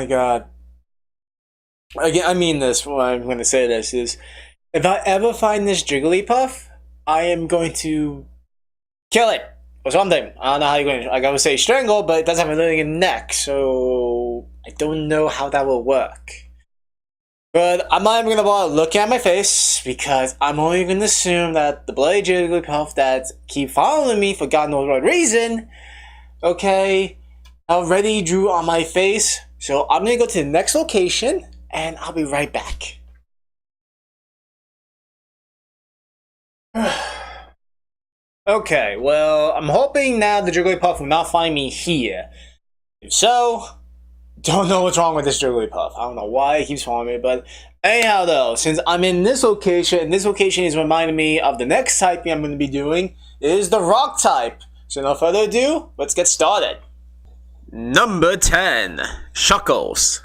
my god. Again, I mean this, when I'm going to say this is, if I ever find this Jigglypuff, I am going to kill it or something. I don't know how you're going to, like I would say strangle, but it doesn't have a living neck, so I don't know how that will work. But I'm not even going to bother looking at my face, because I'm only going to assume that the bloody Jigglypuff that keep following me for God knows what reason, okay, already drew on my face. So I'm going to go to the next location, and I'll be right back. Okay, well, I'm hoping now the Jigglypuff will not find me here. If so, don't know what's wrong with this Jigglypuff. I don't know why it keeps following me, but anyhow though, since I'm in this location, and this location is reminding me of the next typing I'm going to be doing, is the Rock type. So no further ado, let's get started. Number 10, Shuckles.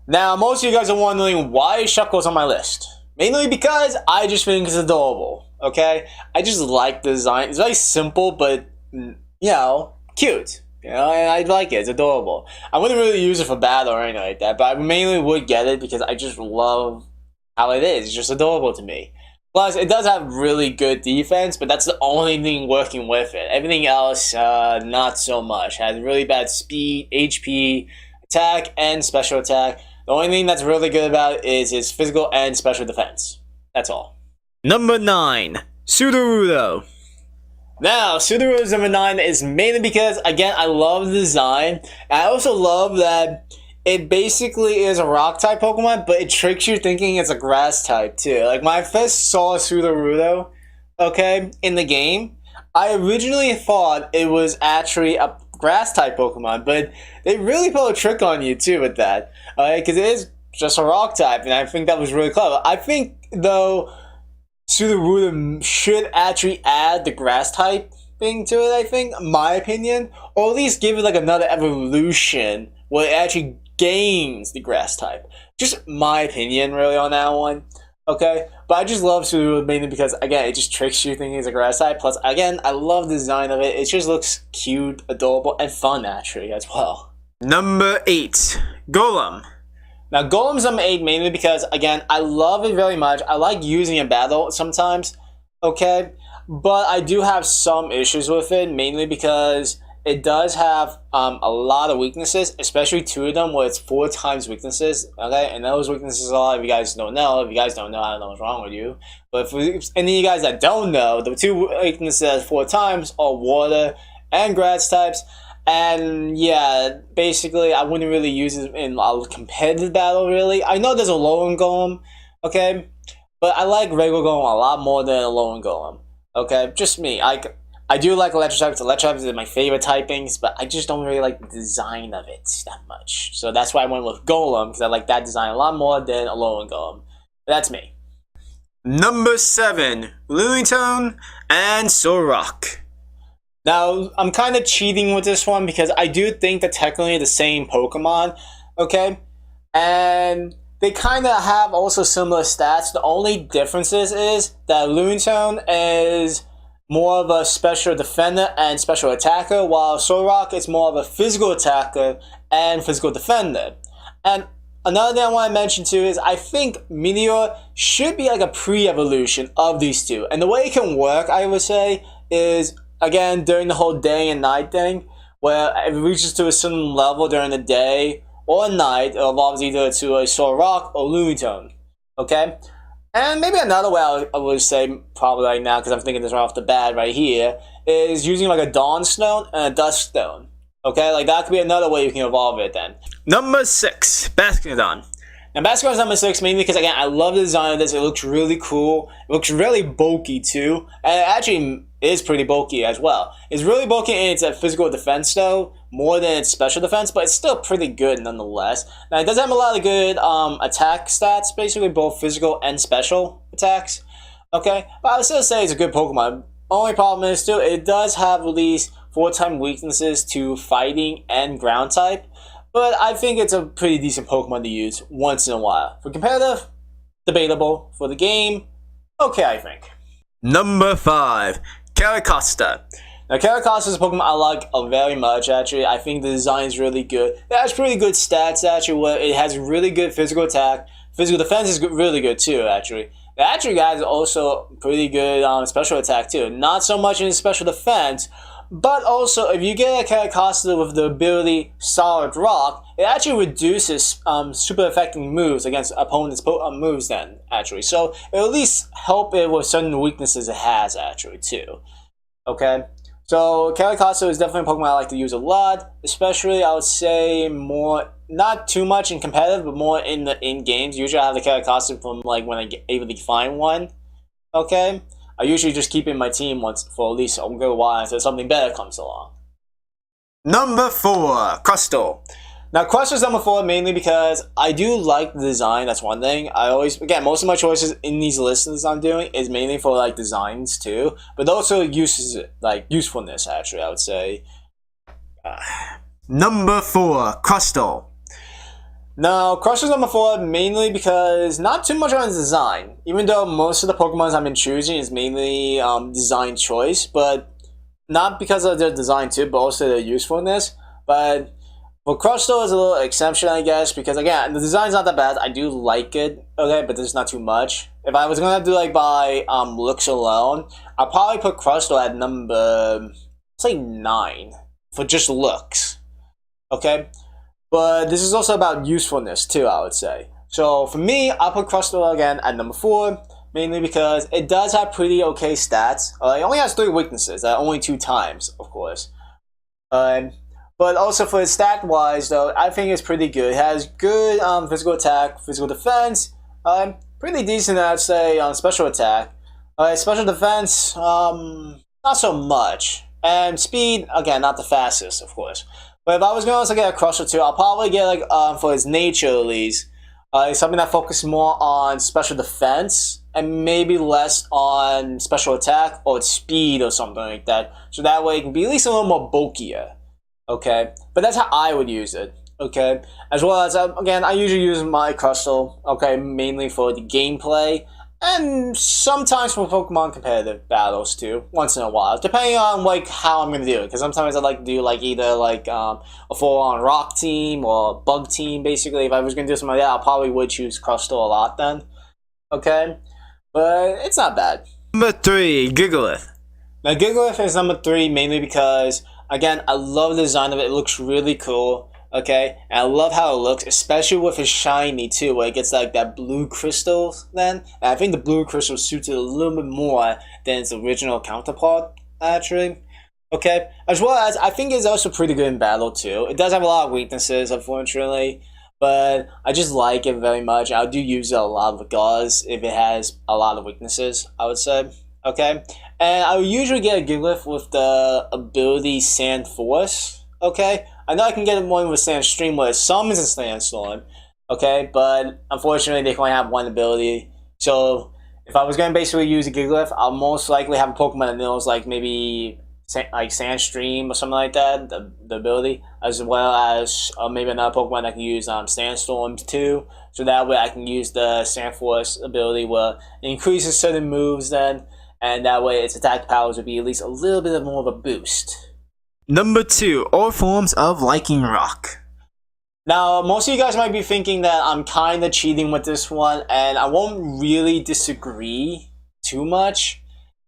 Now, most of you guys are wondering why is Shuckles on my list. Mainly because I just think it's adorable, okay? I just like the design. It's very simple, but, you know, cute. You know, and I like it. It's adorable. I wouldn't really use it for battle or anything like that, but I mainly would get it because I just love how it is. It's just adorable to me. Plus, it does have really good defense, but that's the only thing working with it. Everything else, not so much. It has really bad speed, HP, attack, and special attack. The only thing that's really good about it is its physical and special defense. That's all. Number 9, Sudowoodo. Now, Sudowoodo's number 9 is mainly because, again, I love the design. I also love that it basically is a rock type Pokemon, but it tricks you thinking it's a grass type too. Like, when I first saw Sudowoodo, okay, in the game, I originally thought it was actually a grass type Pokemon, but they really pull a trick on you too with that. Because it is just a rock type, and I think that was really clever. I think, though, Sudowoodo should actually add the grass type thing to it, I think, my opinion. Or at least give it like another evolution where it actually gains the grass type. Just my opinion, really, on that one. Okay? But I just love Sudowoodo mainly because, again, it just tricks you thinking it's a grass type. Plus, again, I love the design of it. It just looks cute, adorable, and fun, actually, as well. Number 8, Golem. Now, Golem's number 8 mainly because, again, I love it very much. I like using it in battle sometimes, okay? But I do have some issues with it, mainly because it does have a lot of weaknesses, especially 2 of them where it's 4 times weaknesses, okay? And those weaknesses, a lot of you guys don't know. If you guys don't know, I don't know what's wrong with you. But for any of you guys that don't know, the 2 weaknesses 4 times are water and grass types. And yeah, basically, I wouldn't really use it in a competitive battle, really. I know there's a Alolan Golem, okay? But I like regular Golem a lot more than Alolan Golem, okay? Just me. I do like Electric types. Electric types are my favorite typings, but I just don't really like the design of it that much. So that's why I went with Golem, because I like that design a lot more than Alolan Golem. But that's me. Number 7, Lilligton and Solrock. Now, I'm kind of cheating with this one because I do think that technically the same Pokemon, okay? And they kind of have also similar stats. The only differences is that Lilligton is more of a special defender and special attacker, while Solrock is more of a physical attacker and physical defender. And another thing I want to mention too is I think Meteor should be like a pre-evolution of these two. And the way it can work, I would say, is, again, during the whole day and night thing, where it reaches to a certain level during the day or night, it evolves either to a Solrock or Lilligton, okay? And maybe another way I would say, probably right now, because I'm thinking this right off the bat right here, is using like a Dawn Stone and a Dusk Stone, okay? Like, that could be another way you can evolve it then. Number 6, Bastiodon. Now, Bastiodon is number 6 mainly because, again, I love the design of this. It looks really cool. It looks really bulky, too. And it actually is pretty bulky as well. It's really bulky in its physical defense, though, more than its special defense, but it's still pretty good nonetheless. Now, it does have a lot of good attack stats, basically both physical and special attacks. Okay? But I would still say it's a good Pokemon. Only problem is, too, it does have at least 4-time weaknesses to fighting and ground type. But I think it's a pretty decent Pokemon to use once in a while. For competitive, debatable. For the game, okay, I think. Number 5, Carracosta. Now, Caracross is a Pokemon I like very much, actually. I think the design is really good. It has pretty good stats, actually, where it has really good physical attack. Physical defense is really good, too, actually. It actually has also pretty good special attack, too. Not so much in special defense, but also, if you get a Caracross with the ability Solid Rock, it actually reduces super affecting moves against opponents' moves then, actually. So, it'll at least help it with certain weaknesses it has, actually, too. Okay? So, Caracross is definitely a Pokemon I like to use a lot, especially, I would say, more, not too much in competitive, but more in the in-games. Usually I have the Caracross from, like, when I get able to find one. Okay? I usually just keep it in my team once for at least a good while until something better comes along. Number 4, Crustle. Now, Crustle's number 4 mainly because I do like the design, that's one thing. I always, again, most of my choices in these lists I'm doing is mainly for, like, designs, too. But also uses, like, usefulness, actually, I would say. Number 4, Crustle. Now, Crustle's number 4 mainly because not too much on design. Even though most of the Pokemon I've been choosing is mainly design choice, but not because of their design too, but also their usefulness. But for Crustle is a little exception, I guess, because again, the design's not that bad. I do like it, okay, but there's not too much. If I was gonna do like by looks alone, I'll probably put Crustle at number, say 9 for just looks, okay. But this is also about usefulness too, I would say. So for me, I'll put Crustle again at number 4, mainly because it does have pretty okay stats. It only has 3 weaknesses, only 2 times, of course. But also for stat-wise, though, I think it's pretty good. It has good physical attack, physical defense, pretty decent, I'd say, on special attack. Special defense, not so much. And speed, again, not the fastest, of course. But if I was going to also get a Crustle too, I'll probably get, like, for his nature at least, something that focuses more on special defense and maybe less on special attack or speed or something like that. So that way it can be at least a little more bulkier. Okay? But that's how I would use it. Okay? As well as, again, I usually use my Crustle, okay, mainly for the gameplay. And sometimes for Pokemon competitive battles too, once in a while, depending on like how I'm gonna do it. Because sometimes I like to do like either like a full-on rock team or bug team. Basically, if I was gonna do something like that, I probably would choose Crustle a lot then. Okay, but it's not bad. Number 3, Gigalith. Now Gigalith is number 3 mainly because again I love the design of it. It looks really cool. Okay, and I love how it looks, especially with his shiny too, where it gets like that blue crystal then. And I think the blue crystal suits it a little bit more than its original counterpart, actually. Okay, as well as I think it's also pretty good in battle too. It does have a lot of weaknesses, unfortunately, but I just like it very much. I do use it a lot regardless if it has a lot of weaknesses, I would say. Okay, and I would usually get a Gigalith with the ability Sand Force. Okay, I know I can get one with Sandstream where it summons a Sandstorm, okay, but unfortunately they can only have one ability. So if I was going to basically use a Gigalith, I'll most likely have a Pokemon that knows like maybe like Sandstream or something like that, the ability, as well as maybe another Pokemon that can use Sandstorms too. So that way I can use the Sandforce ability where it increases certain moves then, and that way its attack powers would be at least a little bit more of a boost. Number 2, all forms of Lycanroc. Now, most of you guys might be thinking that I'm kind of cheating with this one, and I won't really disagree too much,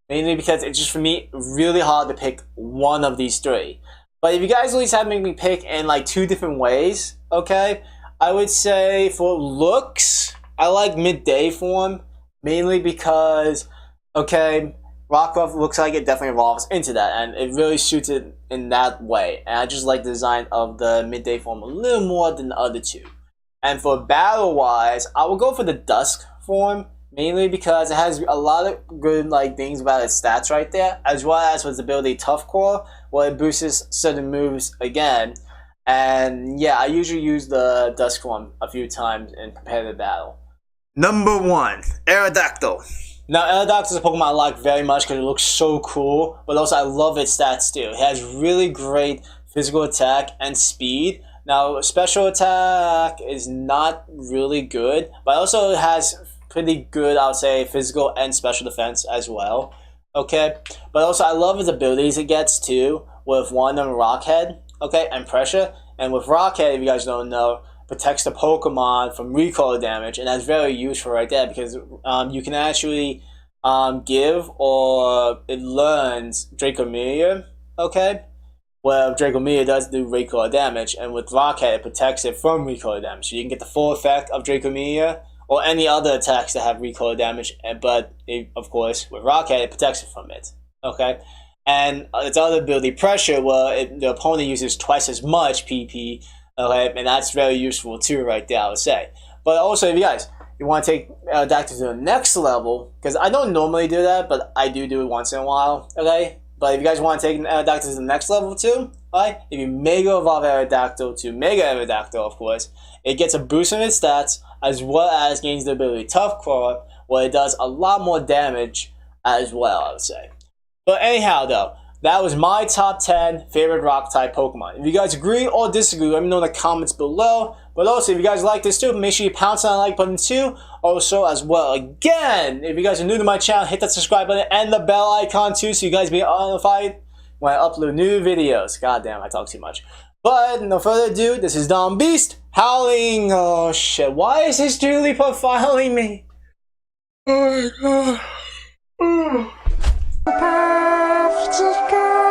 mainly because it's just, for me, really hard to pick one of these 3. But if you guys at least have to make me pick in like 2 different ways, okay, I would say for looks, I like Midday form, mainly because, okay, Rockruff looks like it definitely evolves into that, and it really suits it in that way. And I just like the design of the Midday form a little more than the other 2. And for battle-wise, I will go for the Dusk form, mainly because it has a lot of good like things about its stats right there, as well as with its ability Tough Core, where it boosts certain moves again. And yeah, I usually use the Dusk form a few times in competitive battle. Number 1, Aerodactyl. Now, Aerodactyl is a Pokemon I like very much because it looks so cool, but also I love its stats too. It has really great physical attack and speed. Now, special attack is not really good, but also it has pretty good, I would say, physical and special defense as well. Okay, but also I love his abilities it gets too with one of Rockhead. Okay, and Pressure, and with Rockhead, if you guys don't know, protects the Pokemon from recoil damage, and that's very useful right there because you can actually give or it learns Dracometeor. Okay, well, Dracometeor does do recoil damage, and with Rockhead, it protects it from recoil damage. So you can get the full effect of Dracometeor or any other attacks that have recoil damage, but of course, with Rockhead, it protects it from it. Okay? And its other ability, Pressure, well, the opponent uses twice as much PP, okay? And that's very useful too, right there, I would say. But also, if you want to take Aerodactyl to the next level, because I don't normally do that, but I do it once in a while, okay? But if you guys want to take Aerodactyl to the next level too, right? If you Mega Evolve Aerodactyl to Mega Aerodactyl, of course, it gets a boost in its stats, as well as gains the ability Tough Claw, where it does a lot more damage as well, I would say. But anyhow, though, that was my top 10 favorite Rock-type Pokemon. If you guys agree or disagree, let me know in the comments below. But also, if you guys like this too, make sure you pounce on the like button too. Also, as well, again, if you guys are new to my channel, hit that subscribe button and the bell icon too, so you guys be notified when I upload new videos. God damn, I talk too much. But no further ado, this is Don Beast howling. Oh shit, why is this Jigglypuff following me? Oh my god. Path to go.